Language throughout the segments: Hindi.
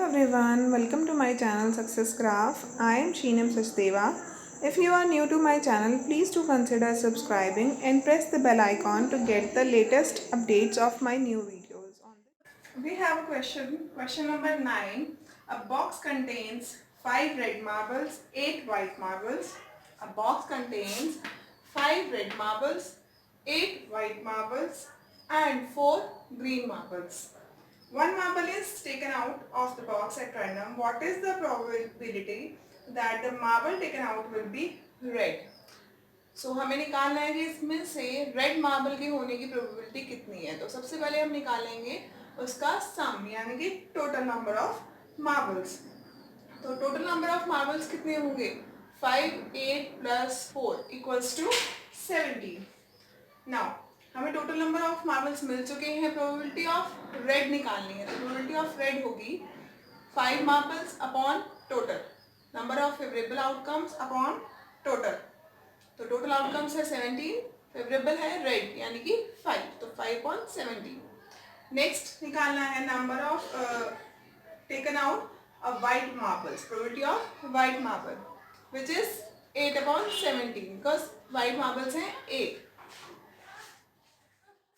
everyone, welcome to my channel Success Graph. I am Sheenam Sachdeva. If you are new to my channel, please do consider subscribing and press the bell icon to get the latest updates of my new videos. We have a question number 9. A box contains 5 red marbles, 8 white marbles. A box contains 5 red marbles, 8 white marbles and 4 green marbles. One marble is taken out of the box at random. What is the probability that the marble taken out will be red? So हमें निकालना है कि इसमें से रेड मार्बल की होने की प्रोबेबिलिटी कितनी है. तो सबसे पहले हम निकालेंगे उसका सम यानी कि टोटल नंबर ऑफ मार्बल्स. तो टोटल नंबर ऑफ मार्बल्स कितने होंगे? 5, 8 प्लस 4 इक्वल्स टू 17. नाउ हमें टोटल नंबर ऑफ मार्बल्स मिल चुके हैं. प्रोबेबिलिटी ऑफ रेड निकालनी है. तो प्रोबेबिलिटी ऑफ रेड होगी 5 marbles upon total number of favourable outcomes upon total. तो टोटल आउटकम्स है 17, फेवरेबल है रेड यानी कि 5, तो 5/17. नेक्स्ट निकालना है number of taken out of white marbles. Probability of white marble which is 8/17 because white marbles हैं 8.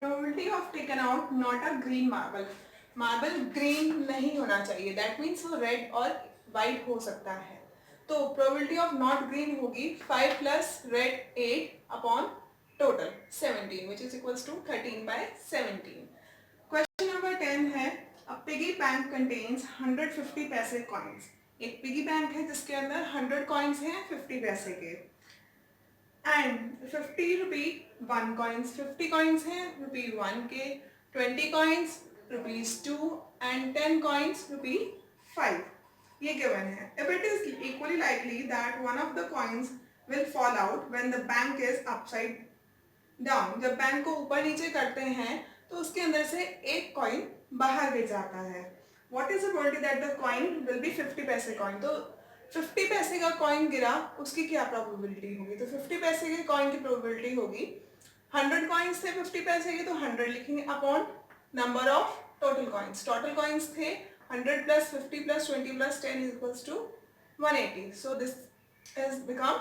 Probability of taken out not a green marble. Marble green नहीं होना चाहिए. दैट मीन्स वो रेड और वाइट हो सकता है. तो प्रोबेबिलिटी ऑफ नॉट ग्रीन होगी 5 plus red 8 upon total 17 which is equals to 13/17. Question number 10 है अ पिगी बैंक कंटेन्स 150 पैसे कॉइन्स. एक पिगी बैंक है जिसके अंदर 100 कॉइन्स हैं 50 पैसे के एंड 50 रुपी 1 कॉइन्स. 50 कॉइन्स हैं रुपी 1 के, 20 कॉइन्स रुपीज 2 एंड 10 कॉइन्स रुपी 5. ये गिवन है. If it is equally likely that one of the coins will fall out when the bank is upside down. जब बैंक को ऊपर नीचे करते हैं तो उसके अंदर से एक कॉइन बाहर गिर जाता है. What is the probability that the coin will be 50 पैसे कॉइन? तो 50 पैसे का कॉइन गिरा उसकी क्या प्रोबेबिलिटी होगी? तो 50 पैसे के कॉइन की प्रोबेबिलिटी होगी 100 कॉइन्स थे 50 पैसे के तो 100 लिखेंगे upon number of total coins. Total coins थे 100 plus 50 plus 20 plus 10 is equals to 180. So this has become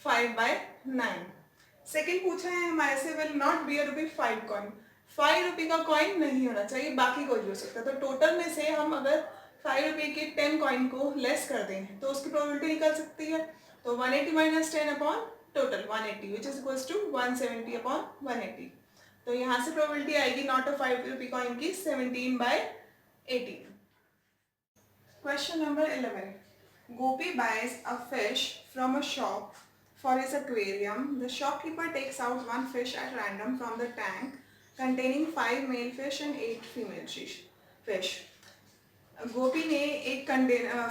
5/9. Second पूछा है हमारे से will not be a rupee 5 coin. 5 रुपये का कॉइन नहीं होना चाहिए, बाकी कोई भी हो सकता है. तो टोटल में से हम अगर 5 रुपये के 10 कॉइन को लेस कर दें तो उसकी प्रोबेबिलिटी निकल सकती है. तो 180 minus 10 upon total 180 which is equals to 170 upon 180. तो यहाँ से प्रोबेबिलिटी आएगी नॉट अ 5 रुपये कॉइन की 17/18. Question number 11. Gopi buys a fish from a shop for his aquarium. The shopkeeper takes out one fish at random from the tank containing 5 male fish and 8 female fish. गोपी ने एक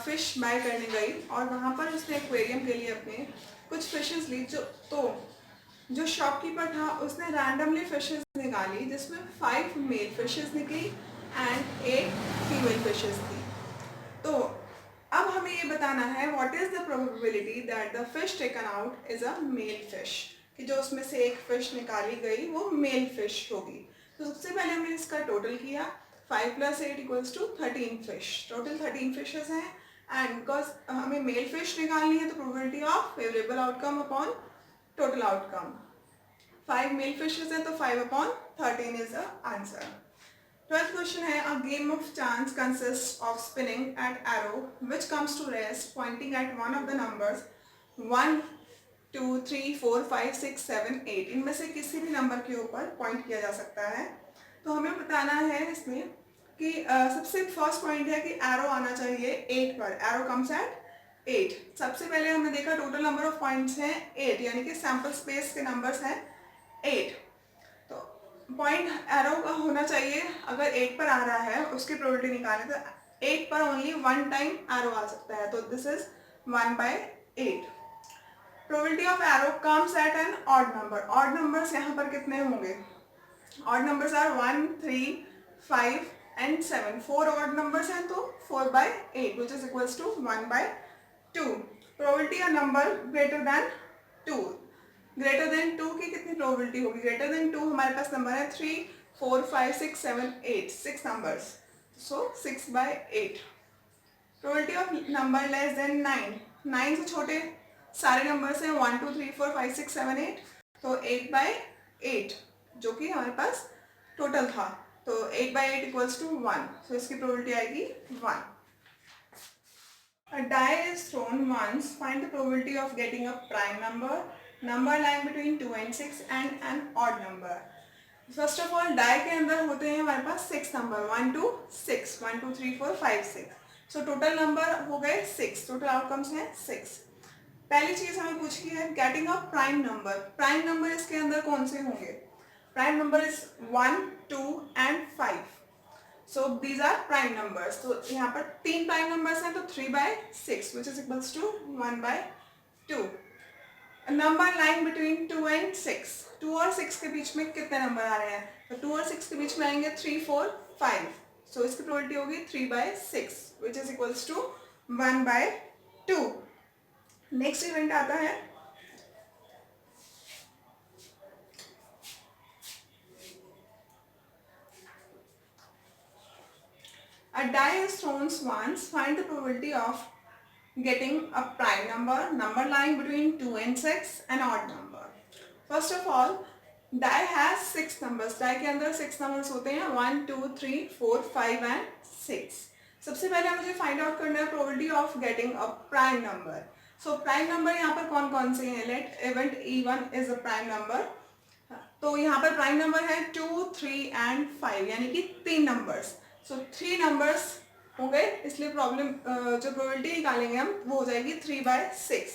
फिश बाय करने गई और वहाँ पर उसने एक्वेरियम के लिए अपने कुछ फिशेस ली. जो शॉपकीपर था उसने रैंडमली फिशेस निकाली जिसमें 5 मेल फिशेस निकली एंड 8 फीमेल फिशेस थी. तो अब हमें ये बताना है what is the probability that the fish taken out is a male fish. कि जो उसमें से एक फिश निकाली गई वो मेल फिश होगी. तो सबसे पहले हमने इसका टोटल किया 5 plus 8 equals to 13 fish. Total 13 fishes हैं एंड बिकॉज हमें मेल फिश निकालनी है तो probability of favourable outcome upon total outcome 5 male fishes हैं तो 5/13 is the answer. 12th question है a game of chance consists of spinning at arrow which comes to rest pointing at one of the numbers 1, 2, 3, 4, 5, 6, 7, 8. इनमें से किसी भी नंबर के ऊपर पॉइंट किया जा सकता है. तो हमें बताना है इसमें कि सबसे फर्स्ट पॉइंट है कि एरो आना चाहिए 8 पर. Arrow comes eight 8. सबसे पहले हमने देखा टोटल नंबर ऑफ पॉइंट्स हैं 8 यानी कि सैम्पल स्पेस के नंबर्स हैं 8. तो पॉइंट एरो का होना चाहिए. अगर 8 पर आ रहा है उसकी प्रोबेबिलिटी निकालें तो 8 पर ओनली 1 टाइम एरो आ सकता है. तो this is 1/8. Probability of arrow comes at an odd number. Odd numbers यहाँ पर कितने होंगे? Odd numbers are 1, 3, 5 and 7. 4 odd numbers हैं तो 4/8 which is equals to 1/2. Probability a number greater than 2. Greater than 2 की कितनी प्रोबेबिलिटी होगी? ग्रेटर देन 2 हमारे पास नंबर है 3, 4, 5, 6, 7, 8. 6 numbers. So 6/8. Probability of number less than 9 से छोटे सारे नंबर्स हैं 1 2 3 4 5 6 7 8, तो 8/8 जो कि हमारे पास टोटल था, तो 8/8 इक्वल्स टू 1, तो इसकी प्रोबेबिलिटी आएगी 1. A die is thrown once. Find the probability of getting a prime number, number lying between 2 and 6, and an odd number. First of all, die के अंदर होते हैं हमारे पास 6 नंबर, 1 2 6, 1 2 3 4 5 6. सो टोटल नंबर हो गए 6, टोटल आउटकम्स हैं 6. पहली चीज हमें पूछी है getting a prime number. Prime number इसके अंदर कौन से होंगे? Prime number is 1 2 and 5. So these are prime numbers. तो यहाँ पर 3 प्राइम नंबर्स हैं, तो 3/6 which is equals to 1/2. Number line between 2 and 6. 2 और 6 के बीच में कितने नंबर आ रहे हैं? तो 2 और 6 के बीच में आएंगे 3 4 5. सो इसकी प्रोबेबिलिटी होगी 3/6 which is equals to 1/2. Next event आता है a die is thrown once. Find the probability of getting a prime number, number lying between 2 and 6, an odd number. First of all, die has 6 numbers. Die के अंदर 6 numbers होते हैं 1 2 3 4 5 and 6. सबसे पहले मुझे फाइंड आउट करना है probability of getting a prime number. So prime number यहाँ पर कौन कौन से हैं? Let event E1 is a prime number. तो यहाँ पर प्राइम नंबर है 2 3 and 5, यानी कि 3 नंबर्स. सो 3 नंबर्स हो गए, इसलिए प्रॉब्लम जो प्रोबेबिलिटी निकालेंगे हम वो हो जाएगी 3/6.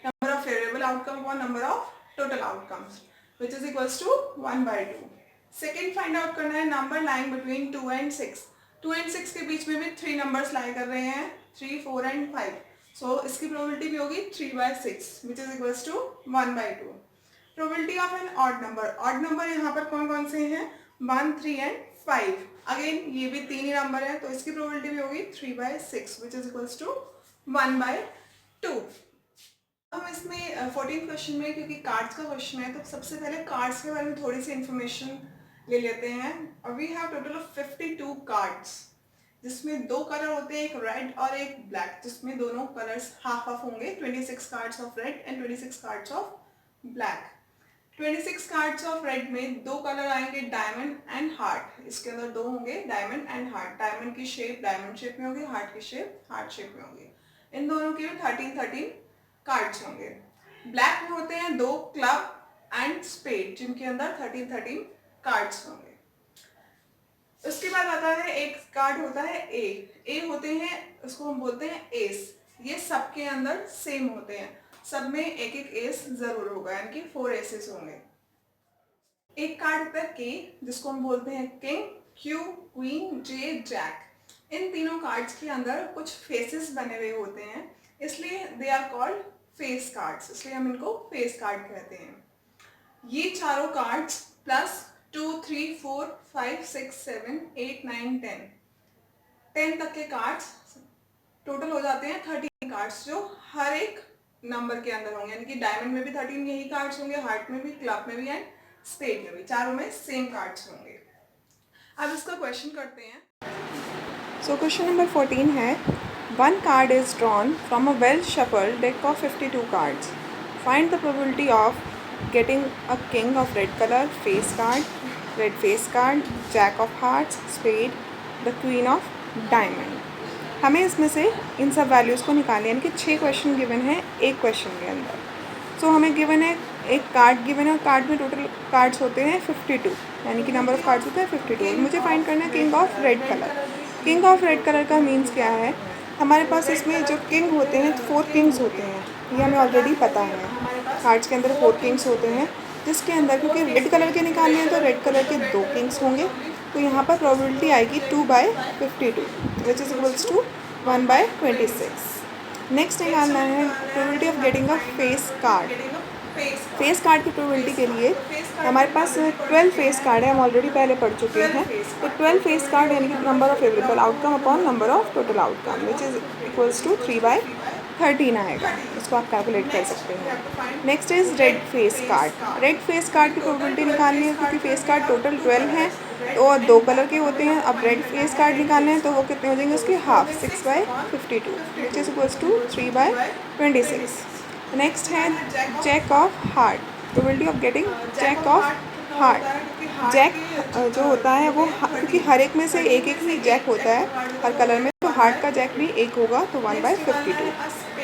Number of favourable outcome upon number of total outcomes which is equals to 1/2. Second find out करना है number lying between 2 and 6. 2 and 6 के बीच में भी 3 नंबर्स लाई कर रहे हैं 3 4 and 5. सो इसकी प्रोबेबिलिटी भी होगी 3/6 which is equals to 1/2. Probability of an odd number. Odd number यहाँ पर कौन कौन से हैं? 1 3 and 5. अगेन ये भी 3 ही नंबर है, तो इसकी प्रोबेबिलिटी भी होगी 3/6 विच इज इक्वल्स टू 1/2. हम इसमें 14 क्वेश्चन में, क्योंकि कार्ड्स का क्वेश्चन है, तो सबसे पहले कार्ड्स के बारे में थोड़ी सी इन्फॉर्मेशन ले लेते हैं. और we have total of 52 cards, जिसमें 2 कलर होते हैं, एक रेड और एक ब्लैक, जिसमें दोनों कलर्स हाफ हाफ होंगे. 26 cards of red and 26 cards of black. 26 cards of red में 2 कलर आएंगे डायमंड एंड हार्ट. इसके अंदर 2 होंगे डायमंड एंड हार्ट. डायमंड की शेप डायमंड शेप में होगी, हार्ट की शेप हार्ट शेप में होगी. इन दोनों के 13 कार्ड्स होंगे. ब्लैक में होते हैं 2 क्लब एंड स्पेड, जिनके अंदर 13 कार्ड्स होंगे. उसके बाद आता है एक कार्ड होता है ए होते हैं, उसको हम बोलते हैं एस. ये सबके अंदर सेम होते हैं, सब में एक एक एस जरूर होगा, यानी कि 4 एसेस होंगे. एक कार्ड होता है के, जिसको हम बोलते हैं किंग, क्यू, क्वीन, जे, जैक. इन तीनों कार्ड्स के अंदर कुछ फेसेस बने हुए होते हैं, इसलिए they are called face cards, इसलिए हम इनको फेस कार्ड कहते हैं. ये चारों कार्ड्स प्लस 2 3 4 5 6 7 8 9 10 तक के कार्ड्स टोटल हो जाते हैं 13 कार्ड्स, जो हर एक नंबर के अंदर होंगे, यानी कि डायमंड में भी 13 यही कार्ड्स होंगे, हार्ट में भी, क्लब में भी एंड स्पेड में भी, चारों में सेम कार्ड्स होंगे. अब इसका क्वेश्चन करते हैं. सो क्वेश्चन नंबर 14 है, 1 card is drawn from a well shuffled deck of 52 cards. Find the probability of getting a king of red colour, face card, red face card, jack of hearts, spade, the queen of diamond. हमें इसमें से इन सब वैल्यूज़ को निकालना है, यानी कि 6 क्वेश्चन गिवन है एक क्वेश्चन के अंदर. सो हमें गिवन है एक कार्ड गिवन है, कार्ड में टोटल कार्ड्स होते हैं 52, यानी कि नंबर ऑफ कार्ड्स होते हैं 52. मुझे फाइंड करना है king of red colour. King of red colour का मीन्स क्या है? हमारे पास इसमें जो किंग होते हैं 4 किंग्स होते हैं, ये हमें ऑलरेडी पता है. कार्ड्स के अंदर 4 किंग्स होते हैं, जिसके अंदर क्योंकि रेड कलर के निकालने हैं तो रेड कलर के 2 किंग्स होंगे, तो यहाँ पर प्रोबेबिलिटी आएगी 2/52 which is equals to 1/26. Next निकालना है probability of getting a face card. Face card की प्रोबेबिलिटी के लिए हमारे पास 12 फेस कार्ड है, हम ऑलरेडी पहले पढ़ चुके हैं. तो 12 फेस कार्ड यानी कि number of favourable outcome upon number of total outcome which is equals to 3/12. 13 आएगा, इसको आप कैलकुलेट कर सकते हैं। Next is red face card. Red face card की प्रोबेबिलिटी निकालनी है क्योंकि फेस कार्ड टोटल 12 हैं तो और 2 कलर के होते हैं। अब रेड फेस कार्ड निकालने हैं तो वो कितने हो जाएंगे उसके half, 6/52 which is equals to 3/26। Next है jack of heart. Probability of getting jack of heart. Jack जो होता है वो क्योंकि हर एक में से एक एक ही जैक होता है हर कलर में, तो हार्ट का जैक भी एक होगा तो 1/52।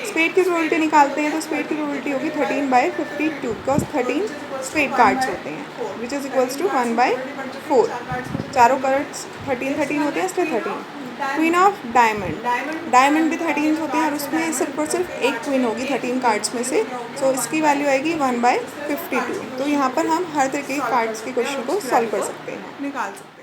स्पेड की प्रोबेबिलिटी निकालते हैं तो स्पेड की प्रोबेबिलिटी होगी 13/52 बिकॉज 13 स्पेड कार्ड्स होते हैं विच इज़ इक्वल्स टू 1/4। चारों कार्ड्स 13 होते हैं इसलिए 13। Queen of diamond. डायमंड भी 13 होते हैं और उसमें सिर्फ और सिर्फ एक क्वीन होगी 13 कार्ड्स में से, सो इसकी वैल्यू आएगी 1/52। तो यहाँ पर हम हर तरह के कार्ड्स के क्वेश्चन को सॉल्व कर सकते हैं, निकाल सकते हैं।